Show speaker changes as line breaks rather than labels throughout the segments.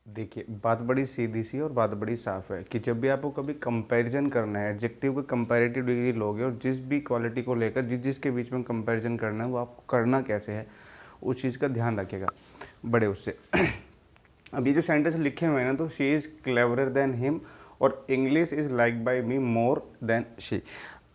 देखिए, बात बड़ी सीधी सी और बात बड़ी साफ है कि जब भी आपको कभी कंपैरिजन करना है, एडजेक्टिव का कंपैरेटिव डिग्री लोगे और जिस भी क्वालिटी को लेकर जिस जिसके बीच में कंपैरिजन करना है वो आपको करना कैसे है, उस चीज़ का ध्यान रखिएगा बड़े उससे। अब ये जो सेंटेंस लिखे हुए हैं ना, तो she is cleverer than him और English is like by me more than she.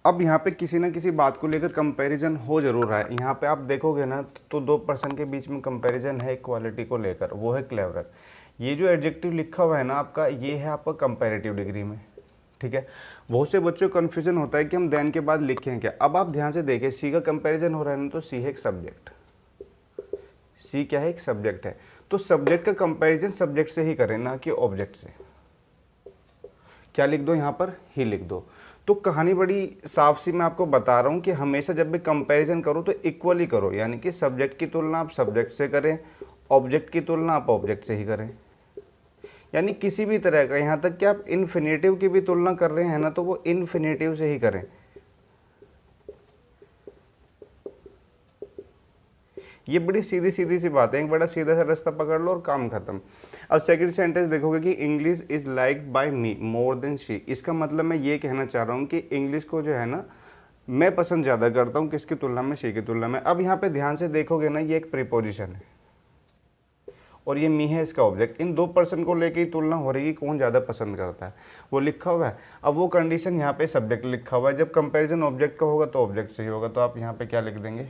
अब यहाँ पे किसी ना किसी बात को लेकर कंपैरिजन हो जरूर रहा है। यहाँ पे आप देखोगे ना, तो दो पर्सन के बीच में कंपैरिजन है क्वालिटी को लेकर, वो है क्लेवरर। ये जो एडजेक्टिव लिखा हुआ है ना आपका, ये है आपका कंपैरेटिव डिग्री में, ठीक है। बहुत से बच्चों को कन्फ्यूजन होता है कि हम देन के बाद लिखें क्या। अब आप ध्यान से देखें, सी का कंपैरिजन हो रहा है ना, तो सी है एक सब्जेक्ट। सी क्या है? एक सब्जेक्ट है। तो सब्जेक्ट का कंपैरिजन सब्जेक्ट से ही करें, ना कि ऑब्जेक्ट से। क्या लिख दो यहाँ पर? ही लिख दो। तो कहानी बड़ी साफ सी मैं आपको बता रहा हूँ कि हमेशा जब भी कंपैरिजन करो तो इक्वली करो, यानी कि सब्जेक्ट की तुलना आप सब्जेक्ट से करें, ऑब्जेक्ट की तुलना आप ऑब्जेक्ट से ही करें। यानी किसी भी तरह का, यहाँ तक कि आप इन्फिनेटिव की भी तुलना कर रहे हैं ना, तो वो इन्फिनेटिव से ही करें। ये बड़ी सीधी सीधी सी बात है, एक बड़ा सीधा सा रास्ता पकड़ लो और काम खत्म। अब सेकंड सेंटेंस देखोगे कि English is like by me more than she. इसका मतलब मैं ये कहना चाह रहा हूँ कि इंग्लिश को जो है ना, मैं पसंद ज़्यादा करता हूँ किसकी तुलना में? शी की तुलना में। अब यहाँ पे ध्यान से देखोगे ना, ये एक प्रीपोजिशन है और ये मी है इसका ऑब्जेक्ट। इन दो पर्सन को लेके ही तुलना हो रही है, कौन ज़्यादा पसंद करता है, वो लिखा हुआ है। अब वो कंडीशन यहाँ पे सब्जेक्ट लिखा हुआ है, जब कंपैरिजन ऑब्जेक्ट का होगा तो ऑब्जेक्ट से ही होगा, तो आप यहाँ पे क्या लिख देंगे?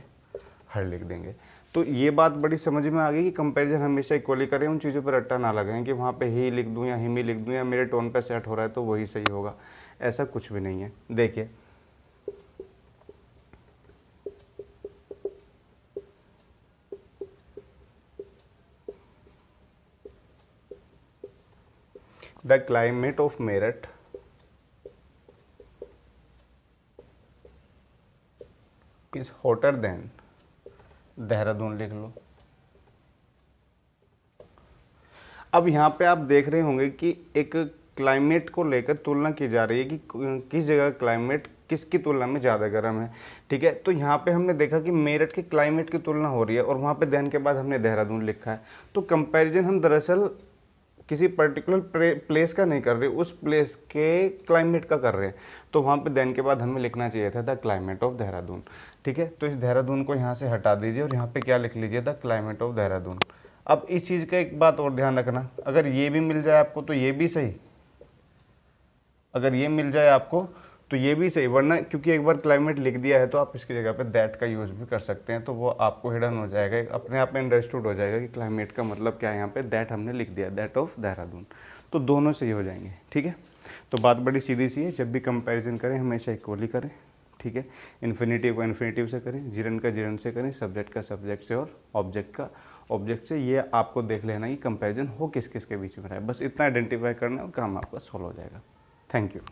हर लिख देंगे। तो ये बात बड़ी समझ में आ गई कि कंपैरिजन हमेशा इक्वली करें, उन चीज़ों पर रट्टा ना लगाएं कि वहाँ पे ही लिख दूँ या हिमी लिख दूँ या मेरे टोन पे सेट हो रहा है तो वही सही होगा। ऐसा कुछ भी नहीं है। देखिए, the climate of Meerut is hotter then Dehradun लिख लो। अब यहाँ पे आप देख रहे होंगे कि एक क्लाइमेट को लेकर तुलना की जा रही है कि किस जगह क्लाइमेट किसकी तुलना में ज़्यादा गर्म है, ठीक है। तो यहाँ पे हमने देखा कि मेरठ के क्लाइमेट की तुलना हो रही है और वहाँ पे देन के बाद हमने देहरादून लिखा है। तो कंपैरिजन हम दरअसल किसी पर्टिकुलर प्लेस का नहीं कर रहे, उस प्लेस के क्लाइमेट का कर रहे हैं। तो वहाँ पे देन के बाद हमें लिखना चाहिए था द क्लाइमेट ऑफ देहरादून, ठीक है। तो इस देहरादून को यहाँ से हटा दीजिए और यहाँ पे क्या लिख लीजिए? The climate of Dehradun. अब इस चीज़ का एक बात और ध्यान रखना, अगर ये भी मिल जाए आपको तो ये भी सही, अगर ये मिल जाए आपको तो ये भी सही, वरना क्योंकि एक बार क्लाइमेट लिख दिया है तो आप इसकी जगह पे दैट का यूज़ भी कर सकते हैं, तो वो आपको हिडन हो जाएगा, अपने आप में अंडरस्टूड हो जाएगा कि क्लाइमेट का मतलब क्या है। यहाँ पे दैट हमने लिख दिया, दैट ऑफ देहरादून, तो दोनों सही हो जाएंगे, ठीक है। तो बात बड़ी सीधी सी है, जब भी कंपेरिजन करें हमेशा इक्वली करें, ठीक है। इन्फिनेटिव को इन्फिनेटिव से करें, जिरन का जिरन से करें, सब्जेक्ट का सब्जेक्ट से और ऑब्जेक्ट का ऑब्जेक्ट से। ये आपको देख लेना कि कंपैरिजन हो किस किस के बीच में रहा है, बस इतना आइडेंटिफाई करना है और काम आपका सॉल्व हो जाएगा। Thank you.